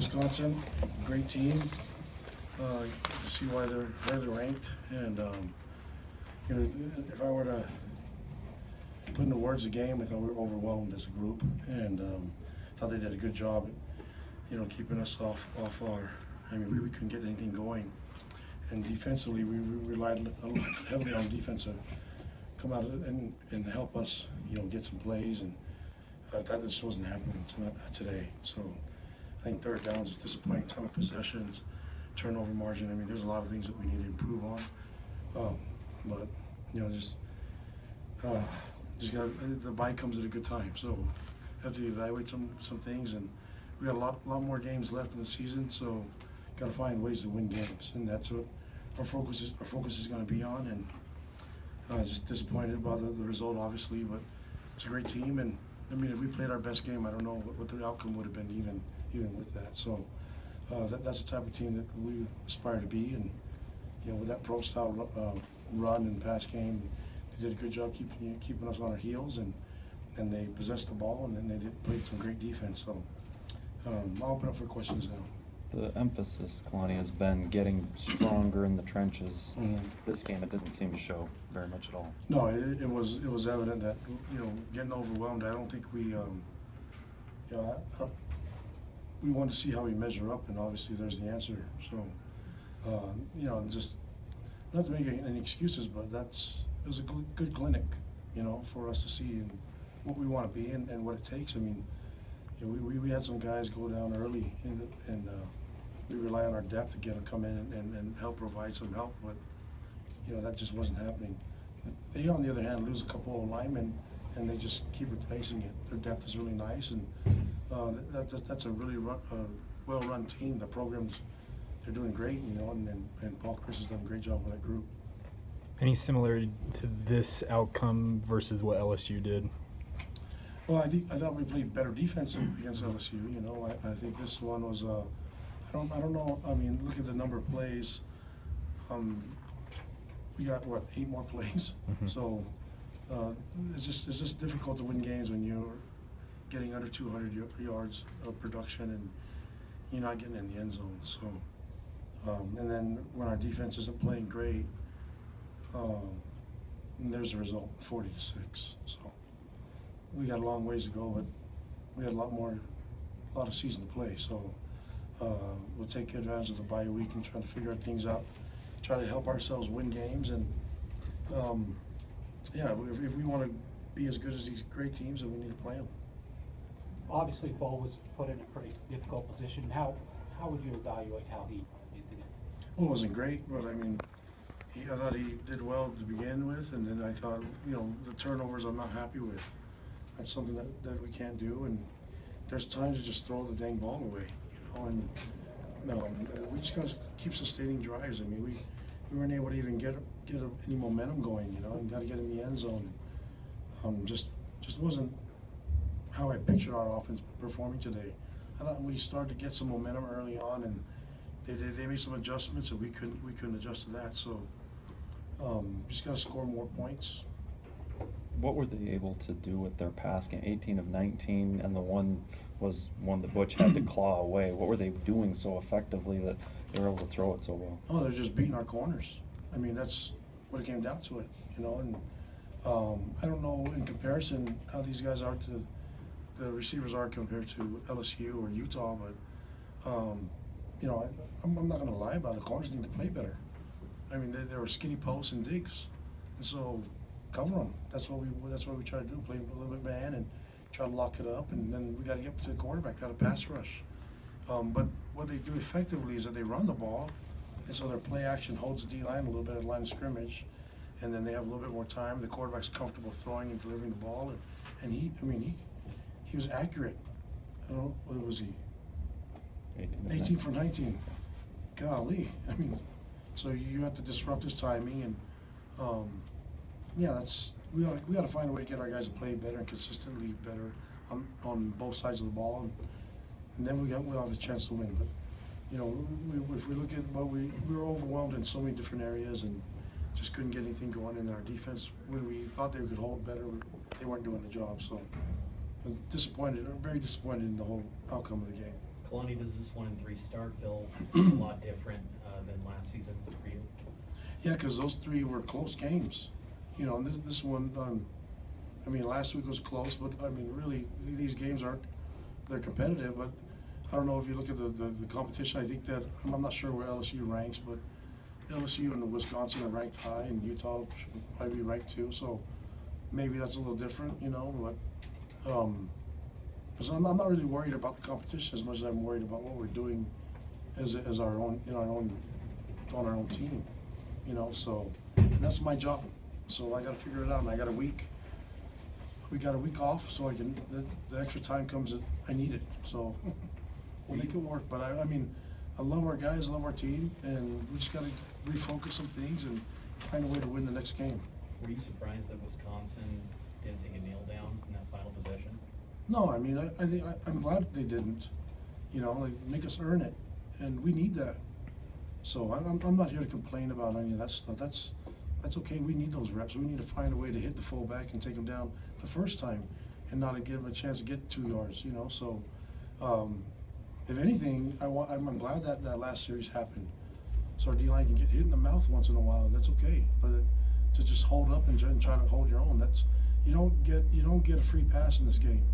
Wisconsin, great team. You see why they're highly ranked, and you know, if I were to put into words the game, I thought we were overwhelmed as a group, and thought they did a good job, you know, keeping us off our. I mean, we couldn't get anything going, and defensively we relied heavily on defense to come out and help us, you know, get some plays, and that just wasn't happening today. So I think third downs is disappointing, time of possessions, turnover margin. I mean, there's a lot of things that we need to improve on, but you know, just got the bye comes at a good time, so have to evaluate some things, and we got a lot more games left in the season, so got to find ways to win games, and that's what our focus is going to be on. And just disappointed about the result, obviously, but it's a great team, and I mean, if we played our best game, I don't know what the outcome would have been even with that. So that's the type of team that we aspire to be, and you know, with that pro style run and pass game, they did a good job keeping us on our heels, and they possessed the ball, and then they played some great defense. So I'll open up for questions now. The emphasis, Kalani, has been getting stronger in the trenches. This game, it didn't seem to show very much at all. No, it was evident that, you know, getting overwhelmed. I don't think we, you know, we wanted to see how we measure up, and obviously there's the answer. So, you know, just not to make any excuses, but it was a good clinic, you know, for us to see what we want to be and what it takes. I mean, you know, we had some guys go down early, and we rely on our depth to get them come in and help provide some help, but you know, that just wasn't happening. They, on the other hand, lose a couple of linemen, and they just keep replacing it. Their depth is really nice, and that's a really well-run team. The programs, they're doing great, you know, and Paul Chris has done a great job with that group. Any similarity to this outcome versus what LSU did? Well, I thought we played better defense against LSU. You know, I think this one was I don't know. I mean, look at the number of plays. We got what, 8 more plays. So it's just difficult to win games when you're getting under 200 yards of production and you're not getting in the end zone. So and then when our defense isn't playing great, there's a result, 40-6. So we got a long ways to go, but we had a lot of season to play. So we'll take advantage of the bye week and try to figure things out, try to help ourselves win games, and yeah, if we want to be as good as these great teams, then we need to play them. Obviously, Bo was put in a pretty difficult position. How would you evaluate how he did it? Well, it wasn't great, but I mean, I thought he did well to begin with, and then I thought, you know, the turnovers I'm not happy with. That's something that we can't do, and there's times to just throw the dang ball away, you know, and no, we just got to keep sustaining drives. I mean, we weren't able to even get any momentum going, you know, and got to get in the end zone. Just wasn't how I pictured our offense performing today. I thought we started to get some momentum early on, and they made some adjustments, and we couldn't adjust to that. So just got to score more points. What were they able to do with their pass game? 18 of 19, and the one was one that Butch had to claw away. What were they doing so effectively that they were able to throw it so well? Oh, they're just beating our corners. I mean, that's what it came down to it, you know. And I don't know in comparison how these guys are to the receivers are compared to LSU or Utah, but you know, I'm not going to lie about it. The corners need to play better. I mean, they were skinny posts and digs, and so cover them. That's what we try to do. Play a little bit man and try to lock it up, and then we got to get to the quarterback. Got to pass rush. But what they do effectively is that they run the ball, and so their play action holds the D line a little bit at the line of scrimmage, and then they have a little bit more time. The quarterback's comfortable throwing and delivering the ball, and he was accurate. I don't know, what was he? 18 for 19. Golly, I mean, so you have to disrupt his timing, and yeah, we got to find a way to get our guys to play better and consistently better on both sides of the ball, and then we'll have a chance to win. But you know, if we look at what we were overwhelmed in so many different areas and just couldn't get anything going in our defense. When we thought they could hold better, they weren't doing the job. So I was disappointed, or very disappointed in the whole outcome of the game. Kalani, does this 1-3 start feel a lot different than last season for you? Yeah, because those 3 were close games. You know, and this one, I mean, last week was close, but I mean, really, these games they're competitive, but I don't know if you look at the competition, I think that, I'm not sure where LSU ranks, but LSU and Wisconsin are ranked high, and Utah should probably be ranked too, so maybe that's a little different, you know, but, because I'm not really worried about the competition as much as I'm worried about what we're doing as our own, you know, on our own team, you know, so that's my job. So I got to figure it out, and I got a week. We got a week off, so I can. The extra time comes. I need it, so we'll make it work. But I mean, I love our guys, love our team, and we just got to refocus some things and find a way to win the next game. Were you surprised that Wisconsin didn't take a nail down in that final possession? No, I mean, I think I'm glad they didn't. You know, like make us earn it, and we need that. So I'm not here to complain about any of that stuff. That's okay. We need those reps. We need to find a way to hit the fullback and take him down the first time, and not to give him a chance to get 2 yards. You know, so if anything, I'm glad that last series happened, so our D-line can get hit in the mouth once in a while. That's okay, but to just hold up and try to hold your own, you don't get a free pass in this game,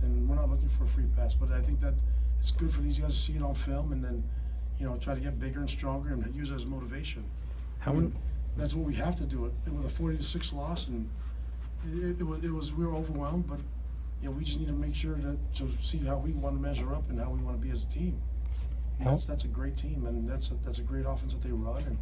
and we're not looking for a free pass. But I think that it's good for these guys to see it on film and then, you know, try to get bigger and stronger and use it as motivation. That's what we have to do. It with a 40-6 loss, and it was we were overwhelmed, but you know, we just need to make sure to see how we want to measure up and how we want to be as a team. That's a great team, and that's a great offense that they run, and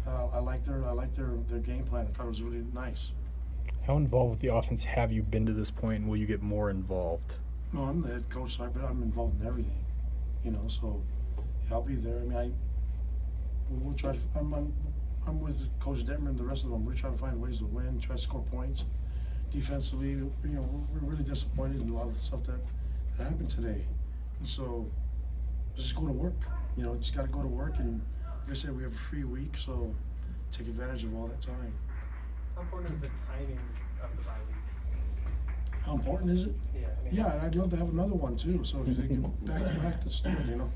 I like their game plan. I thought it was really nice. How involved with the offense have you been to this point, and will you get more involved? No, I'm the head coach, so I'm involved in everything. You know, so yeah, I'll be there. I mean, we'll try to. I'm with Coach Detmer and the rest of them. We're trying to find ways to win, try to score points. Defensively, you know, we're really disappointed in a lot of the stuff that happened today. And so, just go to work. You know, just got to go to work. And like I said, we have a free week, so take advantage of all that time. How important is the timing of the bye week? How important is it? Yeah, I mean, Yeah, I'd love to have another one too. So if they can back to back, let's do it. You know,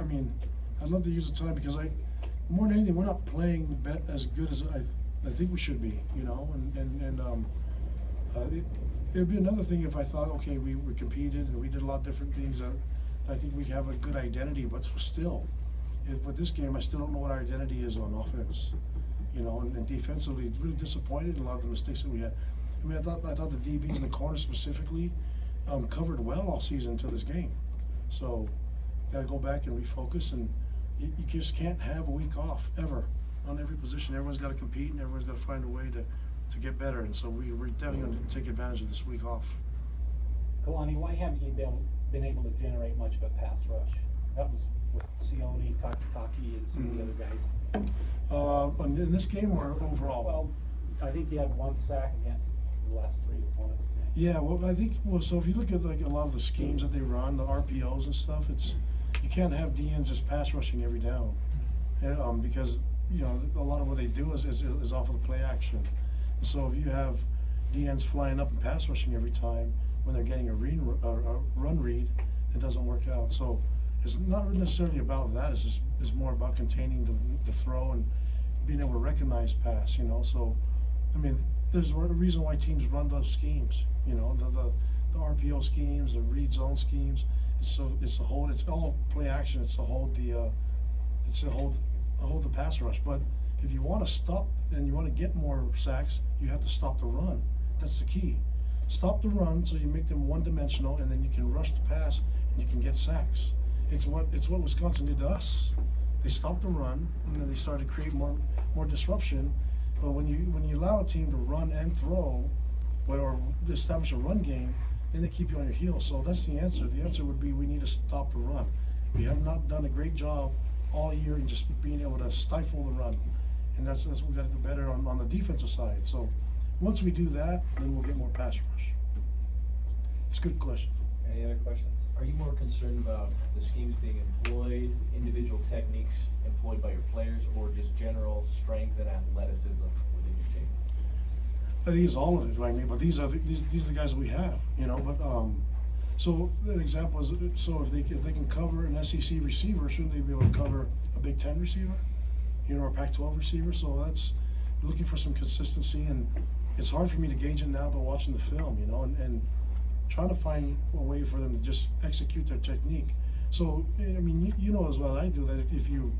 I mean, I'd love to use the time because more than anything, we're not playing as good as I think we should be, you know, it'd be another thing if I thought, okay, we competed and we did a lot of different things that I think we have a good identity, but still, with this game, I still don't know what our identity is on offense, you know, and defensively, really disappointed in a lot of the mistakes that we had. I mean, I thought the DBs in the corner specifically covered well all season until this game, so got to go back and refocus, and you just can't have a week off ever on every position. Everyone's got to compete, and everyone's got to find a way to get better. And so we're definitely going to take advantage of this week off. Kalani, why haven't you been able to generate much of a pass rush? That was with Sione, Taki, and some of the other guys. In this game or overall? Well, I think you had 1 sack against the last 3 opponents today. Yeah, well, I think, so if you look at like a lot of the schemes that they run, the RPOs and stuff, you can't have DNs just pass rushing every down, because you know a lot of what they do is off of the play action. And so if you have DNs flying up and pass rushing every time when they're getting a run read, it doesn't work out. So it's not necessarily about that. It's more about containing the throw and being able to recognize pass. You know, so I mean, there's a reason why teams run those schemes. You know, the RPO schemes, the read zone schemes. It's all play action. It's to hold the pass rush. But if you want to stop and you want to get more sacks, you have to stop the run. That's the key. Stop the run so you make them one-dimensional, and then you can rush the pass and you can get sacks. It's what Wisconsin did to us. They stopped the run, and then they started to create more disruption. But when you allow a team to run and throw, or establish a run game, then they keep you on your heels. So that's the answer. The answer would be we need to stop the run. We have not done a great job all year in just being able to stifle the run, and that's what we got to do better on the defensive side. So once we do that, then we'll get more pass rush. It's a good question. Any other questions? Are you more concerned about the schemes being employed, individual techniques employed by your players, or just general strength and athleticism within your team? I think it's all of it, right? But these are the guys that we have, you know. But So an example is, so if they can cover an SEC receiver, shouldn't they be able to cover a Big Ten receiver? You know, or a Pac-12 receiver? So that's looking for some consistency, and it's hard for me to gauge it now by watching the film, you know, and trying to find a way for them to just execute their technique. So, I mean, you know as well as I do that if you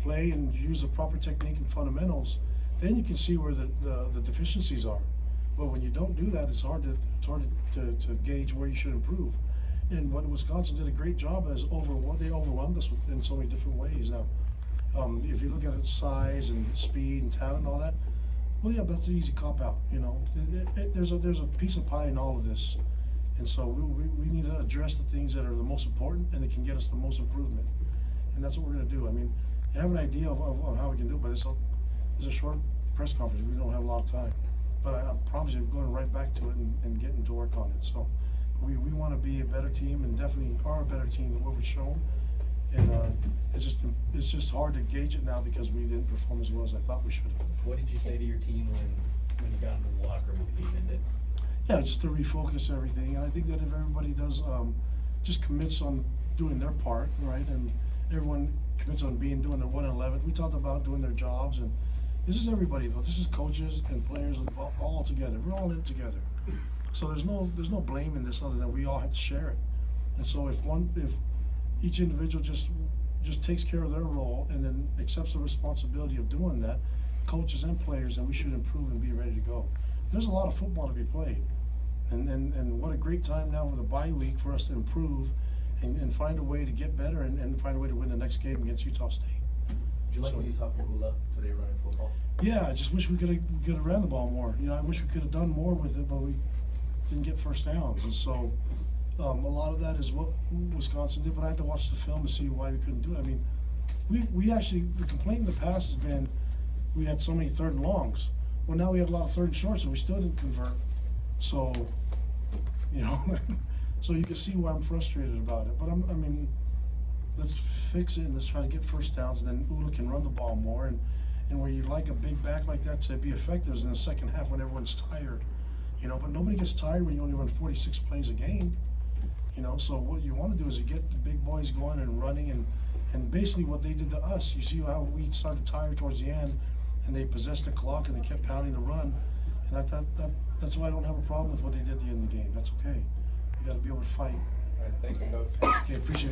play and use the proper technique and fundamentals, then you can see where the deficiencies are. But when you don't do that, it's hard to gauge where you should improve. And what Wisconsin did a great job is they overwhelmed us in so many different ways. Now, if you look at its size and speed and talent and all that, well, yeah, that's an easy cop out. You know, there's a piece of pie in all of this, and so we need to address the things that are the most important and that can get us the most improvement. And that's what we're going to do. I mean, you have an idea of how we can do it, but it's a short press conference. We don't have a lot of time. But I promise you, we're going right back to it and getting to work on it. So we want to be a better team, and definitely are a better team than what we've shown. And it's just hard to gauge it now because we didn't perform as well as I thought we should have. What did you say to your team when you got into the locker room at the game ended? Yeah, just to refocus everything. And I think that if everybody does, just commits on doing their part, right, and everyone commits on doing their 1/11. We talked about doing their jobs, and this is everybody though. This is coaches and players all together. We're all in it together. So there's no blame in this other than we all have to share it. And so if each individual just takes care of their role and then accepts the responsibility of doing that, coaches and players, then we should improve and be ready to go. There's a lot of football to be played. And what a great time now with a bye week for us to improve and find a way to get better and find a way to win the next game against Utah State. Did you like what you saw from Hula today running football? Yeah, I just wish we could have ran the ball more. You know, I wish we could have done more with it, but we didn't get first downs. And so a lot of that is what Wisconsin did, but I had to watch the film to see why we couldn't do it. I mean, we actually, the complaint in the past has been we had so many 3rd and longs. Well, now we had a lot of 3rd and shorts, and we still didn't convert. So, you know, so you can see why I'm frustrated about it. But I mean, let's fix it and let's try to get first downs, and then Ula can run the ball more. And where you like a big back like that to be effective is in the second half when everyone's tired. You know, but nobody gets tired when you only run 46 plays a game. You know, so what you want to do is you get the big boys going and running, and basically what they did to us. You see how we started tired towards the end, and they possessed the clock and they kept pounding the run. And that's why I don't have a problem with what they did at the end of the game. That's okay. You got to be able to fight. All right, thanks, Coach. Okay, appreciate it.